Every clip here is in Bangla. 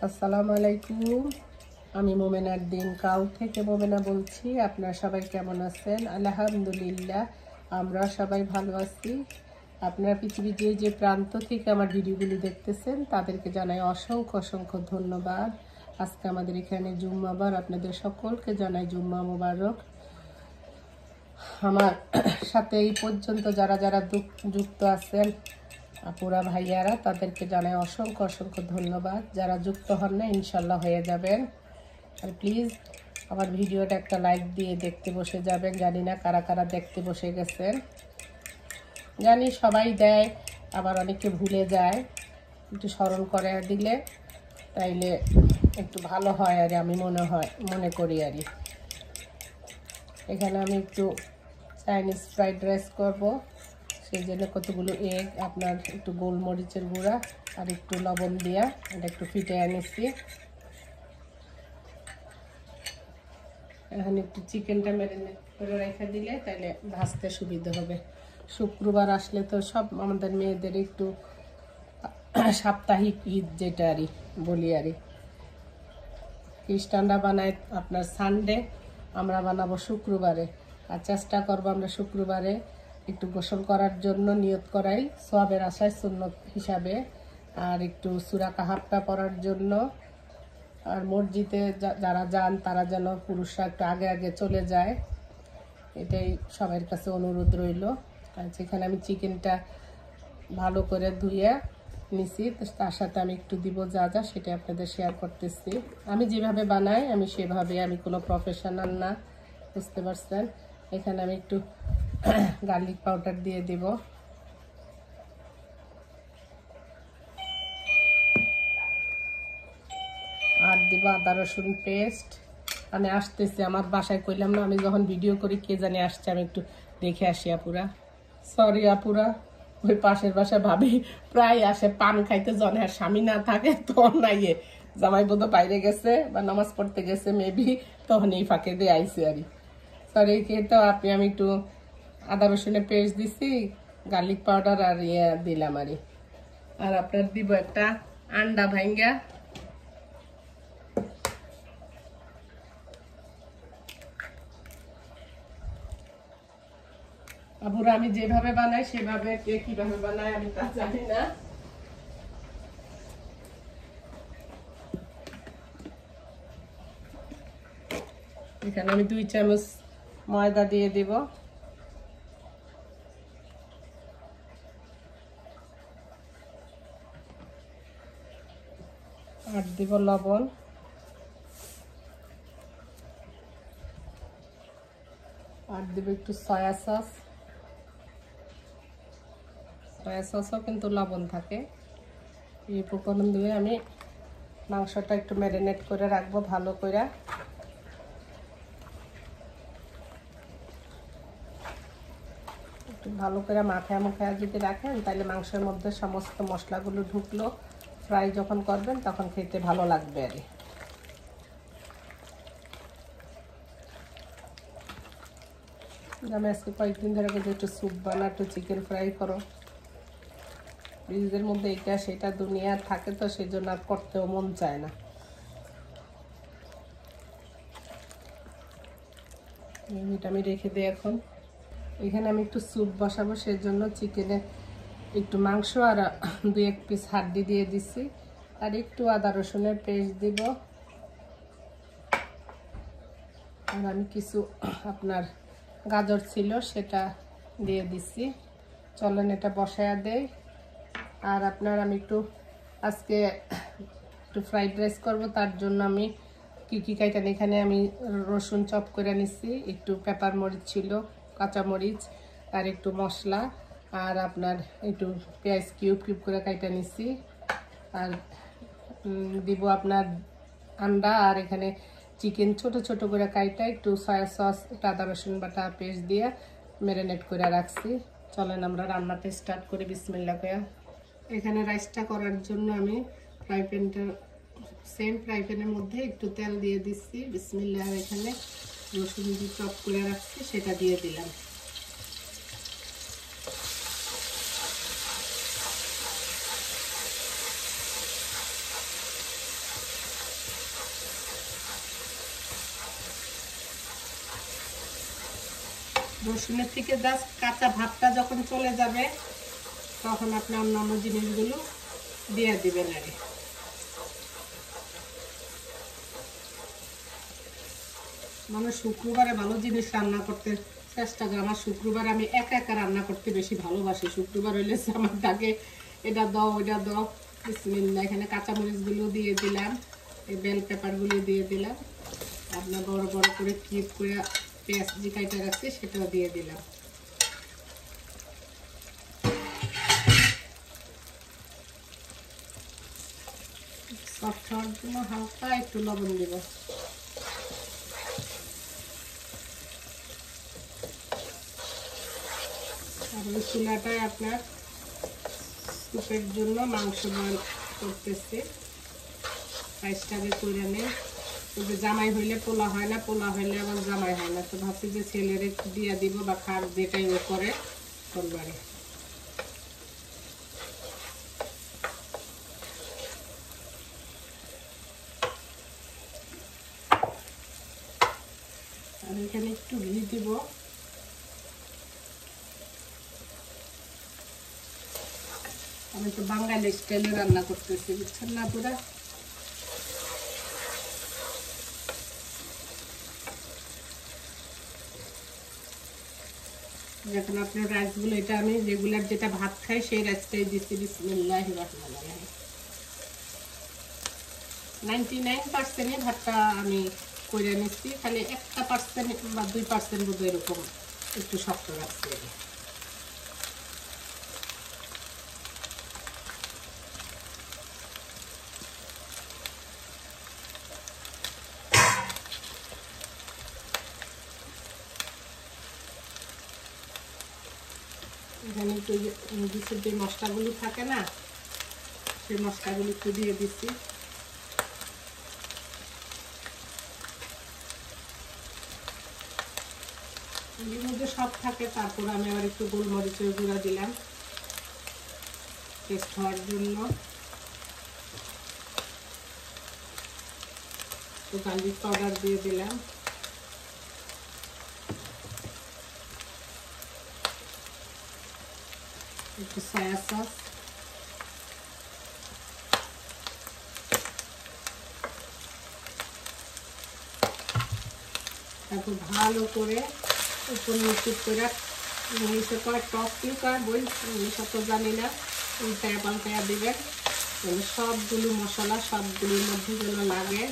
আসসালামু আলাইকুম। আমি মোমেনার দিন কাউ থেকে মোমেনা বলছি। আপনারা সবাই কেমন আছেন? আলহামদুলিল্লাহ, আমরা সবাই ভালো আছি। আপনারা পৃথিবীর যে প্রান্ত থেকে আমার ভিডিওগুলি দেখতেছেন তাদেরকে জানাই অসংখ্য অসংখ্য ধন্যবাদ। আজকে আমাদের এখানে জুম্মাবার, আপনাদের সকলকে জানাই জুম্মা মোবারক। আমার সাথে এই পর্যন্ত যারা যারা যুক্ত আছেন আপুরা ভাইয়ারা, তাদেরকে জানাই অসংখ্য অসংখ্য ধন্যবাদ। যারা যুক্ত হন না ইনশাল্লাহ হয়ে যাবেন। আর প্লিজ আমার ভিডিওটা একটা লাইক দিয়ে দেখতে বসে যাবেন। জানি না কারা কারা দেখতে বসে গেছেন, জানি সবাই দেয়, আবার অনেকে ভুলে যায়। একটু স্মরণ করে দিলে তাইলে একটু ভালো হয় আর আমি মনে করি আর। এখানে আমি একটু চাইনিজ ফ্রাইড রাইস করবো, সেই জন্য কতগুলো এগ, আপনার একটু গোলমরিচের গুঁড়া আর একটু লবণ দিয়া এটা একটু ফিটে আনিছি। এখন একটু চিকেনটা ম্যারিনেট করে রেখে দিলে তাহলে ভাজতে সুবিধা হবে। শুক্রবার আসলে তো সব আমাদের মেয়েদের একটু সাপ্তাহিক ঈদ যেটা আরই বলি আরই। খ্রিস্টানরা বানায় আপনার সানডে, আমরা বানাবো শুক্রবারে। আর চেষ্টা করবো আমরা শুক্রবারে একটু গোসল করার জন্য নিয়ত করাই সওয়াবের আশায় সুন্নত হিসাবে, আর একটু সূরা কাহাফটা পড়ার জন্য। আর মসজিদে যারা যান তারা যেন পুরুষরা একটু আগে আগে চলে যায়, এটাই সবার কাছে অনুরোধ রইল। আর যেখানে আমি চিকেনটা ভালো করে ধুয়ে নিছি, তার সাথে আমি একটু দিব যা যা সেটা আপনাদের শেয়ার করতেছি। আমি যেভাবে বানাই আমি সেভাবে, আমি কোনো প্রফেশনাল না, বুঝতে পারছেন। এখানে আমি একটু গার্লিক পাউডার দিয়ে দিব, আর দিব আদা রসুন পেস্ট। আমি আসতেছি, আমার বাসায় কইলাম না আমি যখন ভিডিও করি কে জানি আসছে, আমি একটু দেখে আসি আপুরা। সরি আপুরা, ওই পাশের বাসায় ভাবি প্রায় আসে পান খাইতে, জনে আর স্বামী না থাকে তখন নাইয়ে জামাই বোধ বাইরে গেছে বা নামাজ পড়তে গেছে মেবি, তখন এই ফাঁকে দিয়ে আইসি আরই। সরি কে তো আপনি, আমি একটু আদা রসুনের পেস্ট দিছি, গার্লিক পাউডার আর দিলাম আরই। আর আপনার দিব একটা আন্ডা ভাঙ্গা। আপুরা আমি যেভাবে বানাই সেভাবে কে কিভাবে বানায় আমি তা জানি না। এখানে আমি 2 চামচ ময়দা দিয়ে দিব, আর দিব লবণ, আর দিব একটু সয়া সস। সয়া সসও কিন্তু লবণ থাকে। এই উপকরণ দিয়ে আমি মাংসটা একটু ম্যারিনেট করে রাখবো ভালো করে। একটু ভালো করে মাখায় যদি রাখেন তাহলে মাংসের মধ্যে সমস্ত মশলাগুলো ঢুকলো, ফ্রাই যখন করবেন তখন খেতে ভালো লাগবে আর। আমি আজকে কয়েকদিন ধরে একটু স্যুপ বানা, একটু চিকেন ফ্রাই করো, ফ্রিজের মধ্যে এটা সেটা দুনিয়া থাকে তো সেই জন্য আর করতেও মন চায় না। এটা আমি রেখে দিই এখন। এখানে আমি একটু স্যুপ বসাবো, সেই জন্য চিকেনে একটু মাংস আর 2-1 পিস হাড্ডি দিয়ে দিছি, আর একটু আদা রসুনের পেস্ট দিব। আর আমি কিছু আপনার গাজর ছিল সেটা দিয়ে দিছি। চলেন এটা বসায়া দেই। আর আপনার আমি একটু আজকে একটু ফ্রাইড রাইস করব, তার জন্য আমি কি কাইটান, এখানে আমি রসুন চপ করে নিছি, একটু পেপার মরিচ ছিল, কাঁচা মরিচ, আর একটু মশলা, আর আপনার একটু পেঁয়াজ কিউব করে কাইটা নিছি। আর দিব আপনার আন্ডা, আর এখানে চিকেন ছোট ছোট করে কাইটা একটু সয়া সস, একটু আদা রসুন বাটা পেস্ট দিয়ে ম্যারিনেট করে রাখছি। চলেন আমরা রান্নাতে স্টার্ট করি বিসমিল্লাহ করে। এখানে রাইসটা করার জন্য আমি সেম ফ্রাই প্যানের মধ্যে একটু তেল দিয়ে দিচ্ছি বিসমিল্লাহ। আর এখানে রসুন যে চপ করে রাখছি সেটা দিয়ে দিলাম। রসুনের থেকে জাস্ট কাঁচা ভাবটা যখন চলে যাবে তখন আপনি অন্যান্য জিনিসগুলো দিয়ে দিবেন আগে। মানে শুক্রবারে ভালো জিনিস রান্না করতে চেষ্টা করি। আমার শুক্রবার আমি একা একা রান্না করতে বেশি ভালোবাসি। শুক্রবার হইলে আমার ডাকে এটা দাও ওইটা দাও। বিসমিল্লাহ। এখানে কাঁচামরিচগুলো দিয়ে দিলাম, এই বেল পেপারগুলো দিয়ে দিলাম, আপনার বড় বড় করে কিউব করে পেঁয়াজ যে কাইটা রাখছি সেটাও দিয়ে দিলাম। সফট হওয়ার জন্য হালকা একটু লবণ দিব। আর ওই চুলাটায় আপনার স্যুপের জন্য মাংস বয়েল করতেছি। রাইসটাকে করে নিয়ে জামাই হইলে পোলা হয় না, পোলা হইলে আবার জামাই হয় না, তো ভাবছি যে ছেলের একটু দিয়ে দিব বা খার যেটাই ও করে করবারে। আর এখানে একটু ঘি দিব। আমি তো বাঙালি স্টাইলে রান্না করতেছি, বুঝছেন না পুরা। যখন আপনার রাইসগুলো, এটা আমি রেগুলার যেটা ভাত খাই সেই রাইসটাই দিচ্ছি। বিসমিল্লাহির রহমানির রহিম। 99% ভাতটা আমি করে নিচ্ছি, খালি 1% বা 2% বোধ এরকম একটু শক্ত রাখছি। এখানে একটু ইংলিশের যে মশলাগুলো থাকে না, সেই মশলাগুলো একটু দিয়ে দিচ্ছি। এর মধ্যে সব থাকে, তারপর আমি আবার একটু গোলমরিচের গুঁড়া দিলাম টেস্ট হওয়ার জন্য, একটু গার্লিক পাউডার দিয়ে দিলাম, একটু সয়া সস, তারপর ভালো করে উপর নিচে করে ইংলিশে করে টপ কিউ কার বই, ইংলিশ তো জানি না, উল্টায় পাল্টায় দিবেন। সবগুলো মশলা সবগুলোর মধ্যে যেন লাগে।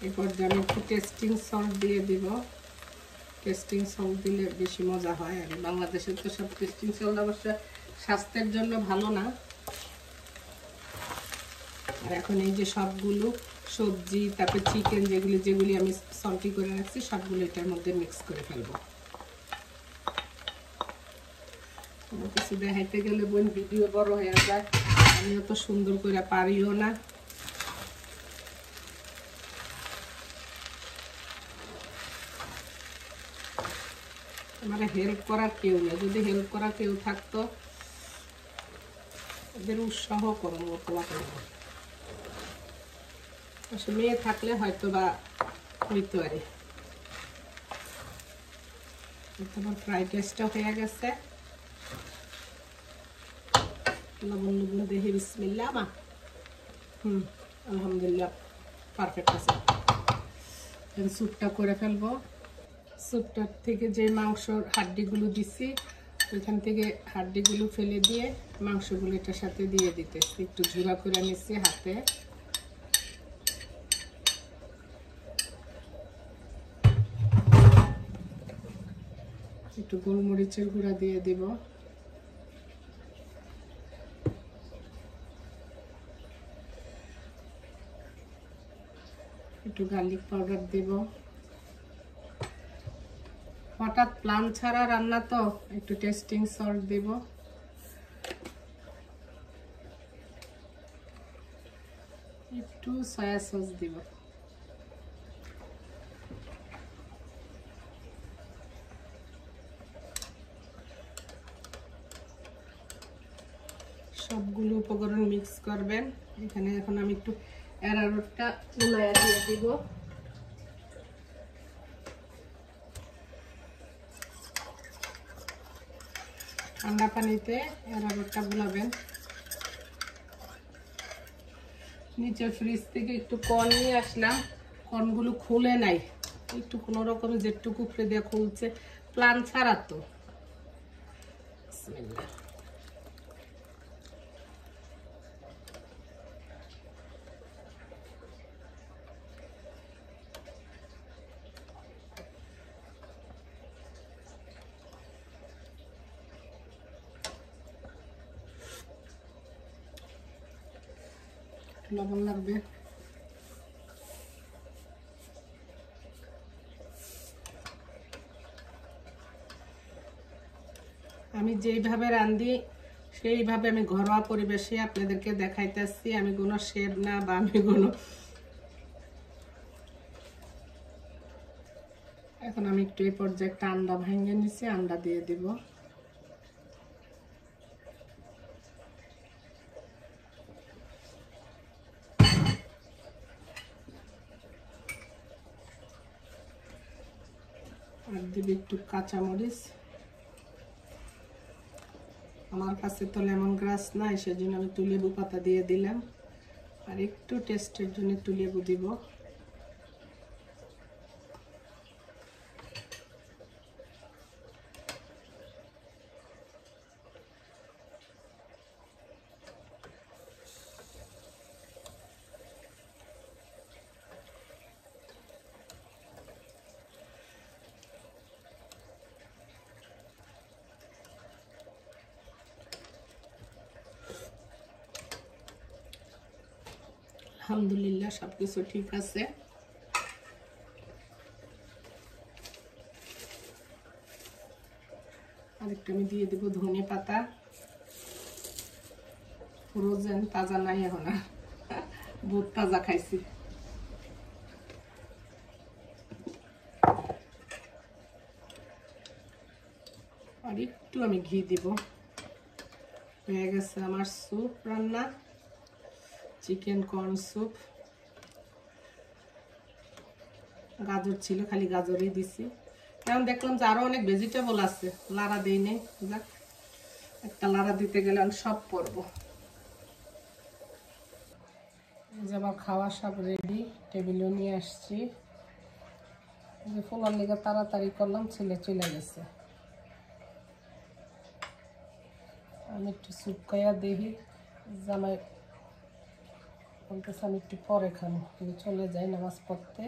এরপর আমি একটু টেস্টিং সল্ট দিয়ে দিব। টেস্টিং সল্ট দিলে বেশি মজা হয়। আর বাংলাদেশের তো সব টেস্টিং সল্ট অবশ্য স্বাস্থ্যের জন্য ভালো না। আর এখন এই যে সবগুলো সবজি, তারপর চিকেন যেগুলি আমি সল্টি করে রাখছি সবগুলো এটার মধ্যে মিক্স করে ফেলবো। কোনো কিছু দেখাইতে গেলে বোন ভিডিও বড় হয়ে যায়, আমিও তো সুন্দর করে পারিও না। আমার হেল্প করার কেউ নেই, যদি হেল্প করার কেউ থাকতো ওদের উৎসাহ করবো, মেয়ে থাকলে হয়তো বা হইতো। আর তোমার ফ্রাইড রাইসটা হয়ে গেছে। লবণ লবণ দেখে বিসমিল্লাহ। মা আলহামদুলিল্লাহ পারফেক্ট আছে। স্যুপটা করে ফেলবো। স্যুপটার থেকে যে মাংসর হাড্ডিগুলো দিছি ওইখান থেকে হাড্ডিগুলো ফেলে দিয়ে মাংসগুলো এটার সাথে দিয়ে দিতেছি। একটু ঝুড়া করে নিচ্ছি হাতে। একটু গোলমরিচের গুঁড়া দিয়ে দিব। একটু গার্লিক পাউডার দিব। হঠাৎ প্ল্যান ছাড়া রান্না তো একটু টেস্টিং সল্ট দিব। একটু সয়া সস দিব। সবগুলো উপকরণ মিক্স করবেন। এখানে এখন আমি একটু অ্যারারুটটা উলাইয়া দিয়ে দিব। ঠান্ডা পানিতে অ্যারারুটটা গুলাবেন। নিচে ফ্রিজ থেকে একটু কর্ন নিয়ে আসলাম, কর্নগুলো খুলে নাই, একটু কোনো রকম যেটুকু উপরে দিয়ে খুলছে, প্লান ছাড়া তো। লবণ লাগবে। আমি যেইভাবে রাঁধি সেইভাবে আমি ঘরোয়া পরিবেশে আপনাদেরকে দেখাইতেছি। আমি কোনো শেফ না, বা আমি কোনো। এখন আমি একটু এই পর্যায়ে একটা আন্ডা ভেঙে নিচ্ছি, আন্ডা দিয়ে দিব। আর দিব একটু কাঁচামরিচ। আমার কাছে তো লেমন গ্রাস নাই, সেজন্য আমি লেবু পাতা দিয়ে দিলাম। আর একটু টেস্টের জন্য লেবু দিব। আলহামদুলিল্লাহ সবকিছু ঠিক আছে। আরেকটা আমি দিয়ে দেব ধনে পাতা, ফ্রোজেন, তাজা নাই এখন, বহুত তাজা খাইছি। আর একটু আমি ঘি দিব। হয়ে গেছে আমার স্যুপ রান্না, চিকেন কর্ন স্যুপ। গাজর ছিল, খালি গাজরই দিছি। এখন দেখলাম যে আরো অনেক ভেজিটেবল আছে, লাড়া দেই নেই। যাক, একটা লাড়া দিতে গেলে আমি সব পরবো। যে আমার খাওয়া সব রেডি, টেবিলও নিয়ে আসছি। যে ফোলার লেগে তাড়াতাড়ি করলাম, ছেলে চলে গেছে। আমি একটু স্যুপ খাইয়া দেখি, জামাই বলতেছে আমি একটু পরে খাবো, কিন্তু চলে যাই নামাজ পড়তে।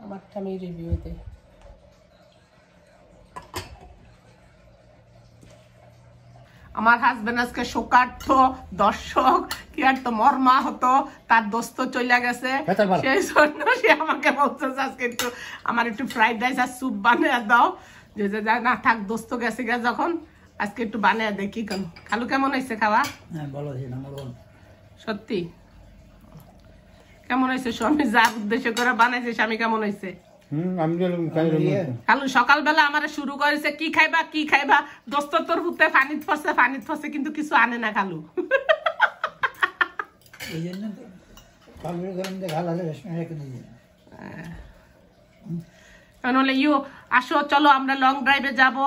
আমারটা আমি রিভিউ দিই। আমার হাজবেন্ড আজকে শোকার্থ দর্শক, কি আর তো মর্মা হতো, তার দোস্ত চলে গেছে, সেই জন্য সে আমাকে বলছে আজকে একটু আমার একটু ফ্রাইড রাইস আর স্যুপ বানিয়ে দাও। যে না থাক, দোস্ত গেছে গা যখন, আজকে একটু বানিয়ে দেয়। কি কেন খালু, কেমন হয়েছে খাওয়া? সত্যি কেমন হয়েছে? স্বামী যার উদ্দেশ্য করে বানাইছে, স্বামী কেমন হয়েছে? খালু সকালবেলা আমার শুরু করেছে কি খাইবা কি খাইবা, দোস্ত তোর হুতে ফানিত ফসে কিন্তু কিছু আনে না খালু। ইউ আসো, চলো আমরা লং ড্রাইভে যাব,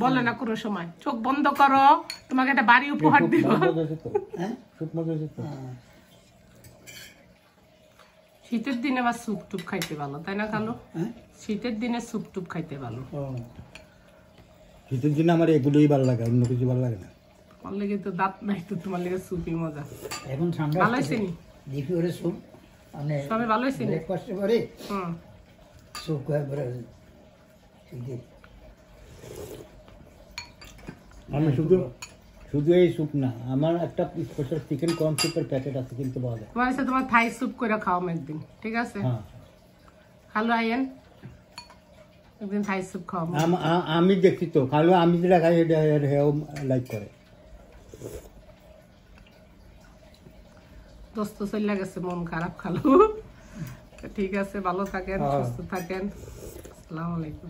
বলে না কোনো সময়। চোখ বন্ধ করো, তোমাকে একটা বাড়ি উপহার দিব। শীতের দিনে আবার স্যুপ টুপ খাইতে ভালো, তাই না খালু? শীতের দিনে স্যুপ টুপ খাইতে ভালো। শীতের দিনে আমার এগুলোই ভালো লাগে, অন্য কিছু ভালো লাগে না। আমার লেগে তো দাঁত নাই, তো তোমার লেগে স্যুপই মজা। এখন ঠান্ডা ভালো হয়েছে নি? দেখি ওরে স্যুপ মানে সবে ভালো হয়েছে নি? ব্রেকফাস্ট করে স্যুপ খাই পরে আমি শুধু এই স্যুপ না, আমার একটা স্পেশাল চিকেন কর্ন স্যুপের প্যাকেট আছে, কিনতে পাওয়া যায়। তোমার সাথে তোমার থাই স্যুপ করে খাও একদিন, ঠিক আছে? হ্যাঁ খালু আইয়েন একদিন থাই স্যুপ খাও। আমি দেখছি তো খালু, আমি যেটা খাই এটা হেও লাইক করে। দোস্ত চলে গেছে, মন খারাপ খালু। ঠিক আছে, ভালো থাকেন, সুস্থ থাকেন। আসসালামু আলাইকুম।